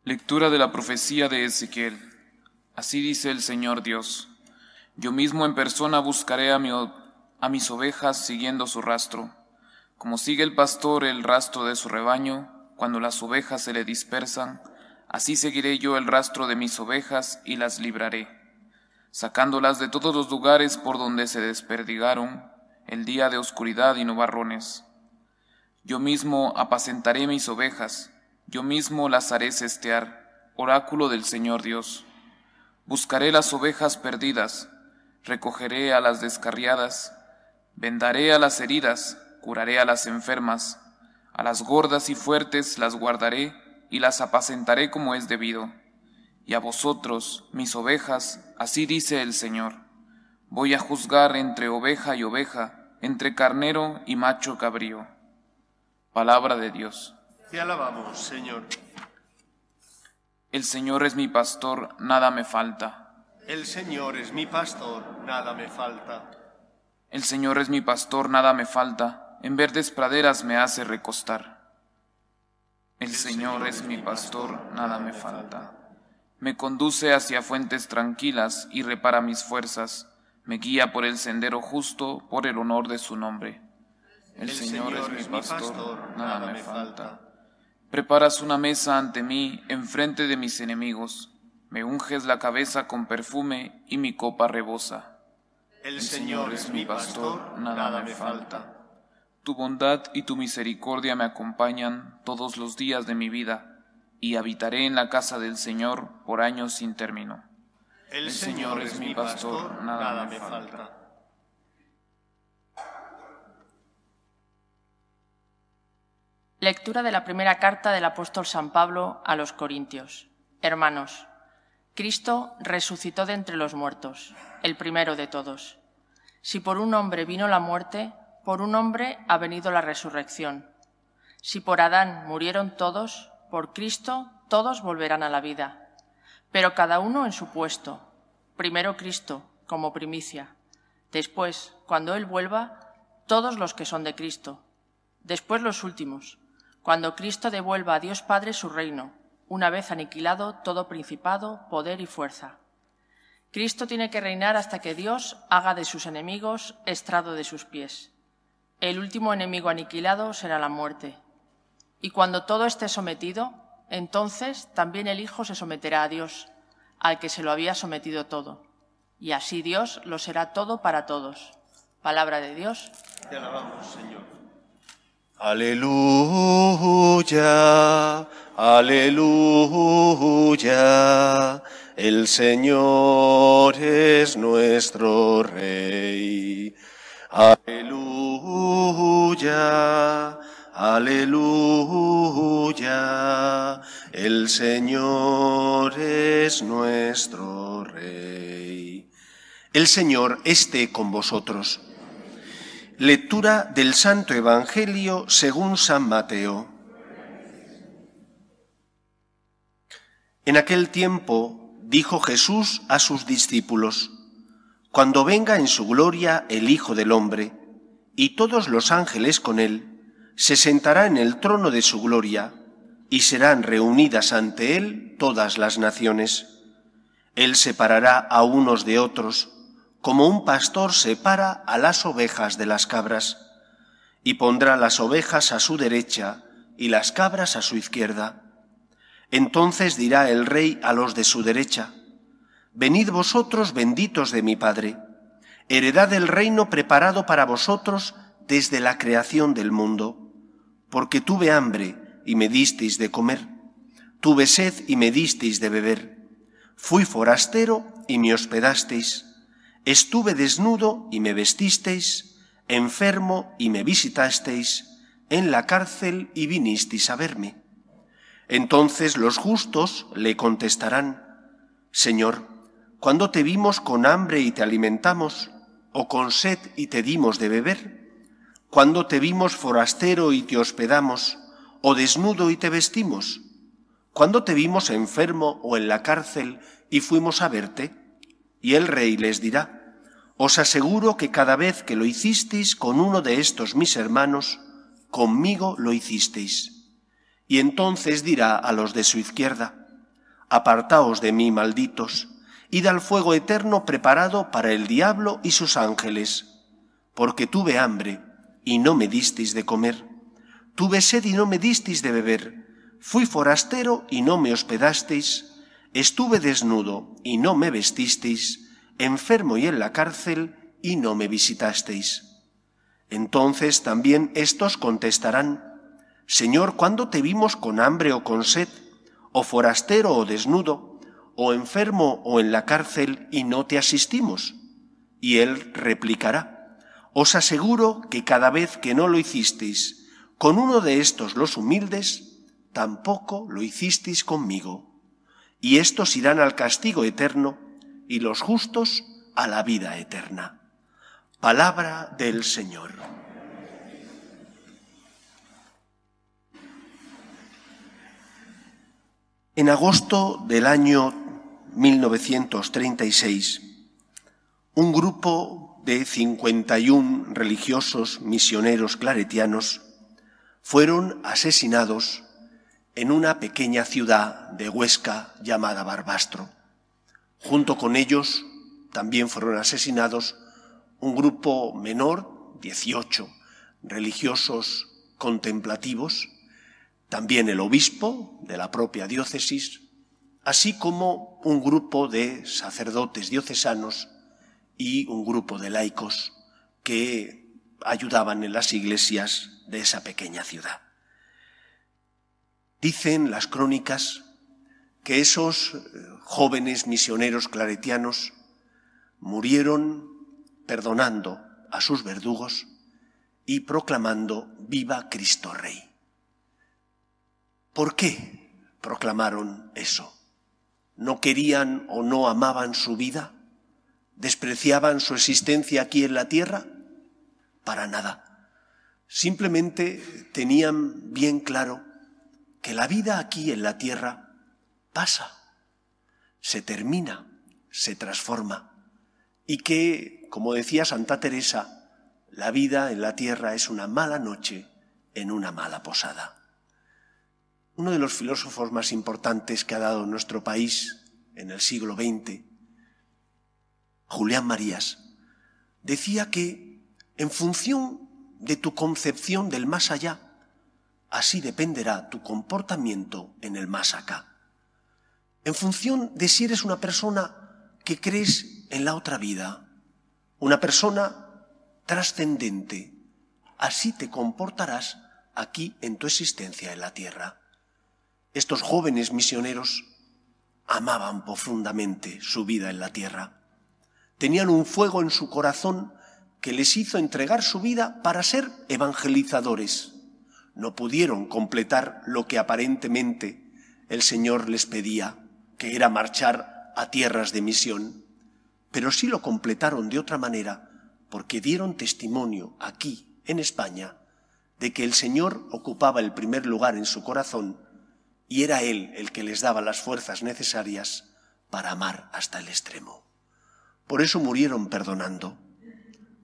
Lectura de la profecía de Ezequiel. Así dice el Señor Dios: Yo mismo en persona buscaré a mis ovejas siguiendo su rastro, como sigue el pastor el rastro de su rebaño, cuando las ovejas se le dispersan, así seguiré yo el rastro de mis ovejas y las libraré, sacándolas de todos los lugares por donde se desperdigaron, el día de oscuridad y nubarrones. Yo mismo apacentaré mis ovejas, yo mismo las haré sestear, oráculo del Señor Dios. Buscaré las ovejas perdidas, recogeré a las descarriadas, vendaré a las heridas, curaré a las enfermas, a las gordas y fuertes las guardaré y las apacentaré como es debido. Y a vosotros, mis ovejas, así dice el Señor: voy a juzgar entre oveja y oveja, entre carnero y macho cabrío. Palabra de Dios. Te alabamos, Señor. El Señor es mi pastor, nada me falta. El Señor es mi pastor, nada me falta. El Señor es mi pastor, nada me falta. En verdes praderas me hace recostar. El Señor es mi pastor, nada me falta. Me conduce hacia fuentes tranquilas y repara mis fuerzas. Me guía por el sendero justo, por el honor de su nombre. El Señor es mi pastor, nada me falta. Preparas una mesa ante mí, enfrente de mis enemigos. Me unges la cabeza con perfume y mi copa rebosa. El Señor es mi pastor, nada me falta. Tu bondad y tu misericordia me acompañan todos los días de mi vida, y habitaré en la casa del Señor por años sin término. El Señor es mi pastor, nada me falta. Lectura de la primera carta del apóstol San Pablo a los Corintios. Hermanos, Cristo resucitó de entre los muertos, el primero de todos. Si por un hombre vino la muerte, por un hombre ha venido la resurrección. Si por Adán murieron todos, por Cristo todos volverán a la vida. Pero cada uno en su puesto. Primero Cristo, como primicia. Después, cuando Él vuelva, todos los que son de Cristo. Después los últimos, cuando Cristo devuelva a Dios Padre su reino, una vez aniquilado todo principado, poder y fuerza. Cristo tiene que reinar hasta que Dios haga de sus enemigos estrado de sus pies. El último enemigo aniquilado será la muerte. Y cuando todo esté sometido, entonces también el Hijo se someterá a Dios, al que se lo había sometido todo. Y así Dios lo será todo para todos. Palabra de Dios. Te alabamos, Señor. Aleluya, aleluya, el Señor es nuestro Rey. Aleluya, aleluya, el Señor es nuestro Rey. El Señor esté con vosotros. Lectura del Santo Evangelio según San Mateo. En aquel tiempo dijo Jesús a sus discípulos: Cuando venga en su gloria el Hijo del Hombre, y todos los ángeles con él, se sentará en el trono de su gloria, y serán reunidas ante él todas las naciones. Él separará a unos de otros, como un pastor separa a las ovejas de las cabras, y pondrá las ovejas a su derecha y las cabras a su izquierda. Entonces dirá el Rey a los de su derecha: Venid vosotros benditos de mi Padre, heredad el reino preparado para vosotros desde la creación del mundo, porque tuve hambre y me disteis de comer, tuve sed y me disteis de beber, fui forastero y me hospedasteis, estuve desnudo y me vestisteis, enfermo y me visitasteis, en la cárcel y vinisteis a verme. Entonces los justos le contestarán: Señor, ¿cuándo te vimos con hambre y te alimentamos, o con sed y te dimos de beber? ¿Cuándo te vimos forastero y te hospedamos, o desnudo y te vestimos? ¿Cuándo te vimos enfermo o en la cárcel y fuimos a verte? Y el Rey les dirá: Os aseguro que cada vez que lo hicisteis con uno de estos mis hermanos, conmigo lo hicisteis. Y entonces dirá a los de su izquierda: Apartaos de mí, malditos, id al fuego eterno preparado para el diablo y sus ángeles. Porque tuve hambre y no me disteis de comer, tuve sed y no me disteis de beber, fui forastero y no me hospedasteis, estuve desnudo y no me vestisteis, enfermo y en la cárcel y no me visitasteis. Entonces también éstos contestarán: Señor, ¿cuándo te vimos con hambre o con sed, o forastero o desnudo, o enfermo o en la cárcel y no te asistimos? Y él replicará: Os aseguro que cada vez que no lo hicisteis con uno de estos los humildes, tampoco lo hicisteis conmigo. Y estos irán al castigo eterno y los justos a la vida eterna. Palabra del Señor. En agosto del año 1936, un grupo de 51 religiosos misioneros claretianos fueron asesinados en una pequeña ciudad de Huesca llamada Barbastro. Junto con ellos también fueron asesinados un grupo menor, 18 religiosos contemplativos, también el obispo de la propia diócesis, así como un grupo de sacerdotes diocesanos y un grupo de laicos que ayudaban en las iglesias de esa pequeña ciudad. Dicen las crónicas que esos jóvenes misioneros claretianos murieron perdonando a sus verdugos y proclamando «Viva Cristo Rey». ¿Por qué proclamaron eso? ¿No querían o no amaban su vida? ¿Despreciaban su existencia aquí en la tierra? Para nada. Simplemente tenían bien claro que la vida aquí en la tierra pasa, se termina, se transforma, y que, como decía Santa Teresa, la vida en la tierra es una mala noche en una mala posada. Uno de los filósofos más importantes que ha dado nuestro país en el siglo XX, Julián Marías, decía que en función de tu concepción del más allá, así dependerá tu comportamiento en el más acá. En función de si eres una persona que crees en la otra vida, una persona trascendente, así te comportarás aquí en tu existencia en la tierra. Estos jóvenes misioneros amaban profundamente su vida en la tierra. Tenían un fuego en su corazón que les hizo entregar su vida para ser evangelizadores. No pudieron completar lo que aparentemente el Señor les pedía, que era marchar a tierras de misión, pero sí lo completaron de otra manera, porque dieron testimonio aquí, en España, de que el Señor ocupaba el primer lugar en su corazón y era Él el que les daba las fuerzas necesarias para amar hasta el extremo. Por eso murieron perdonando,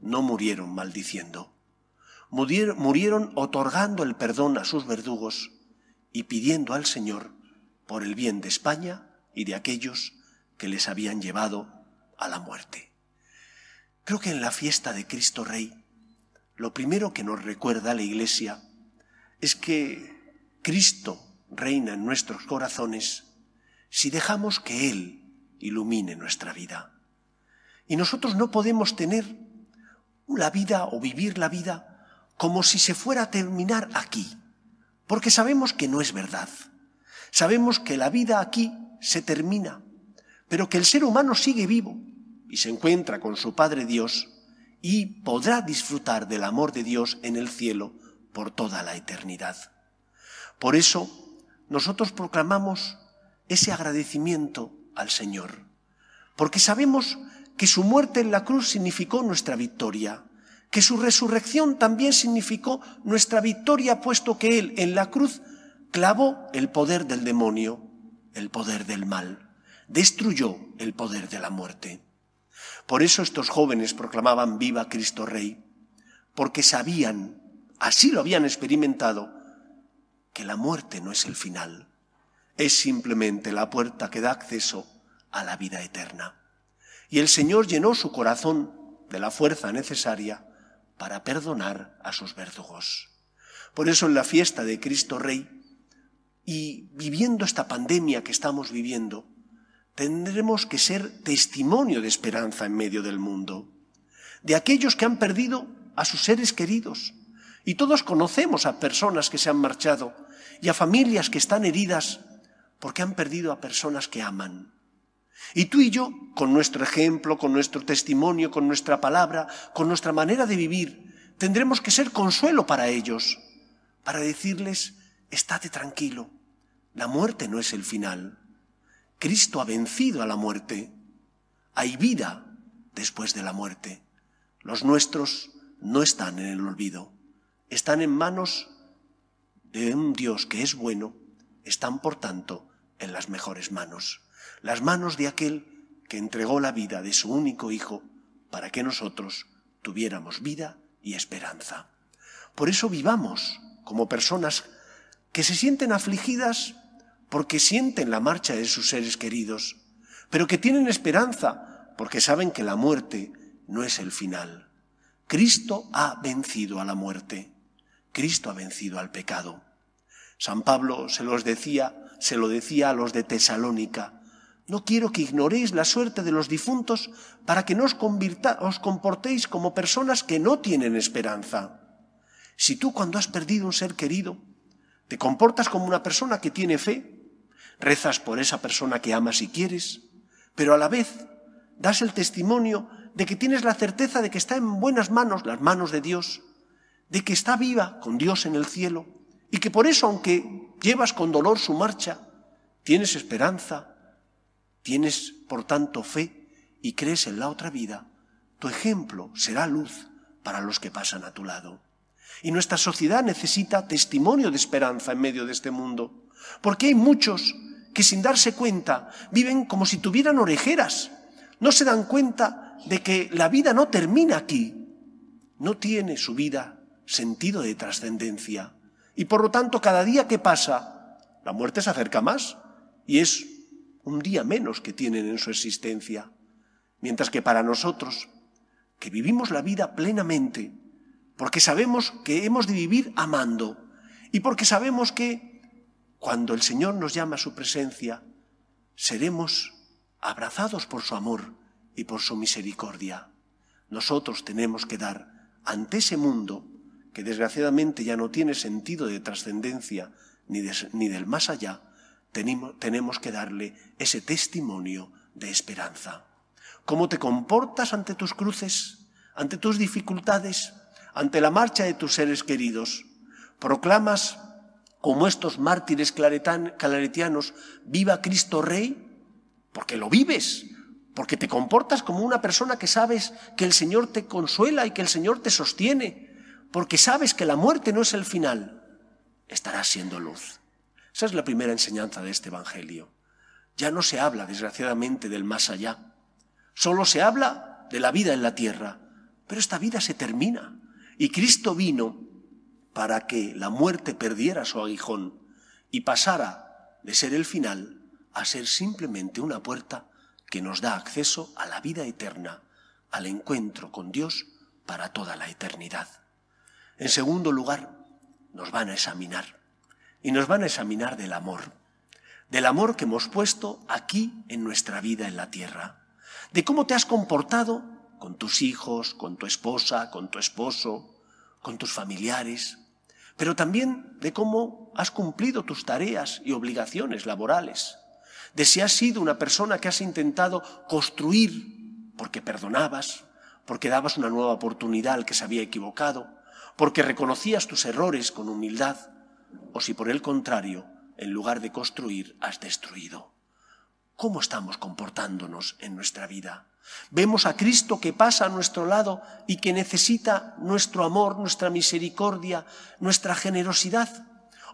no murieron maldiciendo. Murieron otorgando el perdón a sus verdugos y pidiendo al Señor por el bien de España y de aquellos que les habían llevado a la muerte. Creo que en la fiesta de Cristo Rey, lo primero que nos recuerda la Iglesia es que Cristo reina en nuestros corazones si dejamos que Él ilumine nuestra vida. Y nosotros no podemos tener la vida o vivir la vida como si se fuera a terminar aquí, porque sabemos que no es verdad. Sabemos que la vida aquí se termina, pero que el ser humano sigue vivo y se encuentra con su Padre Dios y podrá disfrutar del amor de Dios en el cielo por toda la eternidad. Por eso nosotros proclamamos ese agradecimiento al Señor, porque sabemos que su muerte en la cruz significó nuestra victoria, que su resurrección también significó nuestra victoria, puesto que Él en la cruz clavó el poder del demonio, el poder del mal, destruyó el poder de la muerte. Por eso estos jóvenes proclamaban «Viva Cristo Rey», porque sabían, así lo habían experimentado, que la muerte no es el final. es simplemente la puerta que da acceso a la vida eterna. Y el Señor llenó su corazón de la fuerza necesaria para perdonar a sus verdugos. Por eso en la fiesta de Cristo Rey, y viviendo esta pandemia que estamos viviendo, tendremos que ser testimonio de esperanza en medio del mundo, de aquellos que han perdido a sus seres queridos. Y todos conocemos a personas que se han marchado y a familias que están heridas porque han perdido a personas que aman. Y tú y yo, con nuestro ejemplo, con nuestro testimonio, con nuestra palabra, con nuestra manera de vivir, tendremos que ser consuelo para ellos, para decirles: estate tranquilo, la muerte no es el final. Cristo ha vencido a la muerte. Hay vida después de la muerte. Los nuestros no están en el olvido. Están en manos de un Dios que es bueno. Están, por tanto, en las mejores manos. Las manos de aquel que entregó la vida de su único Hijo para que nosotros tuviéramos vida y esperanza. Por eso vivamos como personas que se sienten afligidas porque sienten la marcha de sus seres queridos, pero que tienen esperanza porque saben que la muerte no es el final. Cristo ha vencido a la muerte. Cristo ha vencido al pecado. San Pablo se lo decía a los de Tesalónica: no quiero que ignoréis la suerte de los difuntos para que no os comportéis como personas que no tienen esperanza. Si tú, cuando has perdido un ser querido, te comportas como una persona que tiene fe, rezas por esa persona que amas y quieres, pero a la vez das el testimonio de que tienes la certeza de que está en buenas manos, las manos de Dios, de que está viva con Dios en el cielo, y que por eso, aunque llevas con dolor su marcha, tienes esperanza, tienes por tanto fe y crees en la otra vida, tu ejemplo será luz para los que pasan a tu lado. Y nuestra sociedad necesita testimonio de esperanza en medio de este mundo, porque hay muchos que sin darse cuenta viven como si tuvieran orejeras. No se dan cuenta de que la vida no termina aquí, no tiene su vida sentido de trascendencia. Y por lo tanto, cada día que pasa, la muerte se acerca más y es un día menos que tienen en su existencia. Mientras que para nosotros, que vivimos la vida plenamente, porque sabemos que hemos de vivir amando y porque sabemos que cuando el Señor nos llama a su presencia, seremos abrazados por su amor y por su misericordia. Nosotros tenemos que dar ante ese mundo, que desgraciadamente ya no tiene sentido de trascendencia ni del más allá, tenemos que darle ese testimonio de esperanza. ¿Cómo te comportas ante tus cruces, ante tus dificultades, ante la marcha de tus seres queridos? ¿Proclamas, como estos mártires claretianos, viva Cristo Rey? Porque lo vives, porque te comportas como una persona que sabes que el Señor te consuela y que el Señor te sostiene, porque sabes que la muerte no es el final. Estarás siendo luz. Esa es la primera enseñanza de este Evangelio. Ya no se habla, desgraciadamente, del más allá. Solo se habla de la vida en la tierra. Pero esta vida se termina. Y Cristo vino para que la muerte perdiera su aguijón y pasara de ser el final a ser simplemente una puerta que nos da acceso a la vida eterna, al encuentro con Dios para toda la eternidad. En segundo lugar, nos van a examinar. Y nos van a examinar del amor que hemos puesto aquí en nuestra vida en la tierra, de cómo te has comportado con tus hijos, con tu esposa, con tu esposo, con tus familiares, pero también de cómo has cumplido tus tareas y obligaciones laborales, de si has sido una persona que has intentado construir porque perdonabas, porque dabas una nueva oportunidad al que se había equivocado, porque reconocías tus errores con humildad, o si por el contrario, en lugar de construir, has destruido. ¿Cómo estamos comportándonos en nuestra vida? ¿Vemos a Cristo que pasa a nuestro lado y que necesita nuestro amor, nuestra misericordia, nuestra generosidad?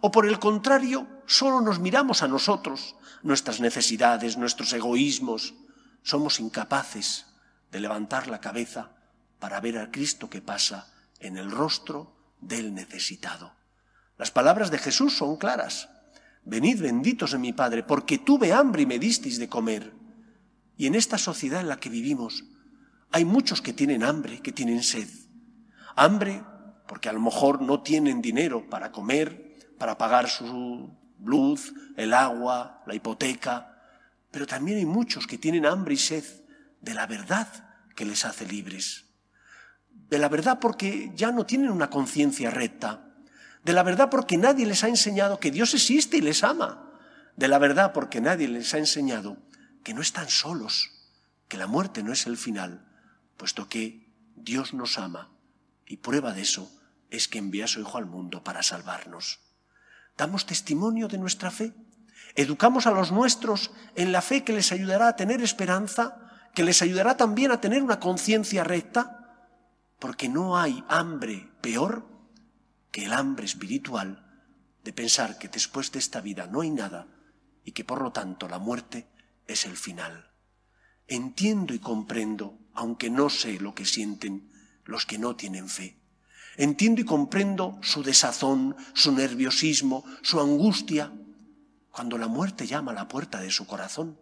¿O por el contrario, solo nos miramos a nosotros, nuestras necesidades, nuestros egoísmos? Somos incapaces de levantar la cabeza para ver a Cristo que pasa en el rostro del necesitado. Las palabras de Jesús son claras. venid benditos de mi Padre, porque tuve hambre y me disteis de comer. Y en esta sociedad en la que vivimos hay muchos que tienen hambre, que tienen sed. Hambre porque a lo mejor no tienen dinero para comer, para pagar su luz, el agua, la hipoteca. Pero también hay muchos que tienen hambre y sed de la verdad que les hace libres. De la verdad porque ya no tienen una conciencia recta. De la verdad porque nadie les ha enseñado que Dios existe y les ama. De la verdad porque nadie les ha enseñado que no están solos, que la muerte no es el final, puesto que Dios nos ama y prueba de eso es que envía a su Hijo al mundo para salvarnos. ¿Damos testimonio de nuestra fe? ¿Educamos a los nuestros en la fe que les ayudará a tener esperanza, que les ayudará también a tener una conciencia recta? Porque no hay hambre peor que el hambre espiritual de pensar que después de esta vida no hay nada y que por lo tanto la muerte es el final. Entiendo y comprendo, aunque no sé lo que sienten los que no tienen fe. Entiendo y comprendo su desazón, su nerviosismo, su angustia, cuando la muerte llama a la puerta de su corazón.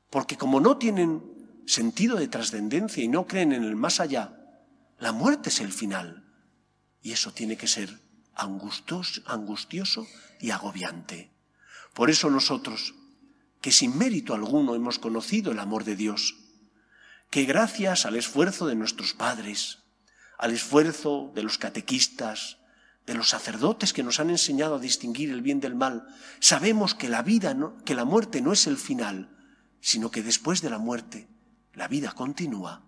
Porque como no tienen sentido de trascendencia y no creen en el más allá, la muerte es el final. Y eso tiene que ser angustioso y agobiante. Por eso nosotros, que sin mérito alguno hemos conocido el amor de Dios, que gracias al esfuerzo de nuestros padres, al esfuerzo de los catequistas, de los sacerdotes que nos han enseñado a distinguir el bien del mal, sabemos que que la muerte no es el final, sino que después de la muerte la vida continúa.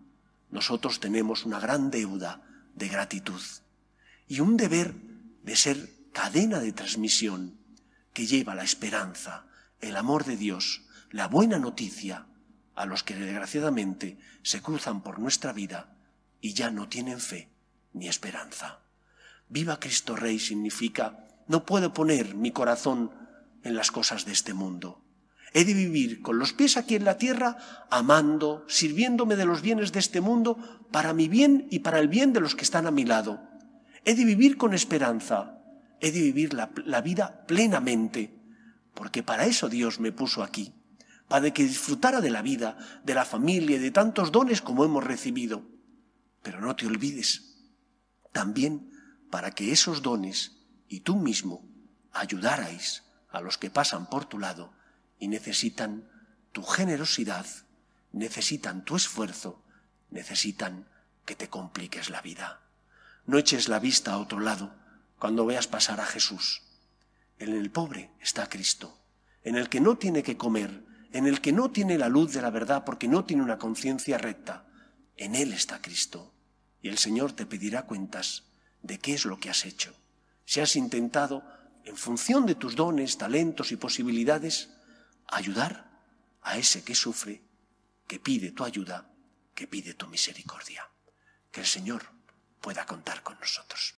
Nosotros tenemos una gran deuda de gratitud y un deber de ser cadena de transmisión que lleva la esperanza, el amor de Dios, la buena noticia a los que desgraciadamente se cruzan por nuestra vida y ya no tienen fe ni esperanza. Viva Cristo Rey significa: no puedo poner mi corazón en las cosas de este mundo. He de vivir con los pies aquí en la tierra, amando, sirviéndome de los bienes de este mundo para mi bien y para el bien de los que están a mi lado. He de vivir con esperanza, he de vivir la vida plenamente, porque para eso Dios me puso aquí, para que disfrutara de la vida, de la familia y de tantos dones como hemos recibido. Pero no te olvides, también para que esos dones y tú mismo ayudarais a los que pasan por tu lado y necesitan tu generosidad, necesitan tu esfuerzo, necesitan que te compliques la vida. No eches la vista a otro lado cuando veas pasar a Jesús. En el pobre está Cristo, en el que no tiene que comer, en el que no tiene la luz de la verdad porque no tiene una conciencia recta. En Él está Cristo. Y el Señor te pedirá cuentas de qué es lo que has hecho. Si has intentado, en función de tus dones, talentos y posibilidades, ayudar a ese que sufre, que pide tu ayuda, que pide tu misericordia. Que el Señor pueda contar con nosotros.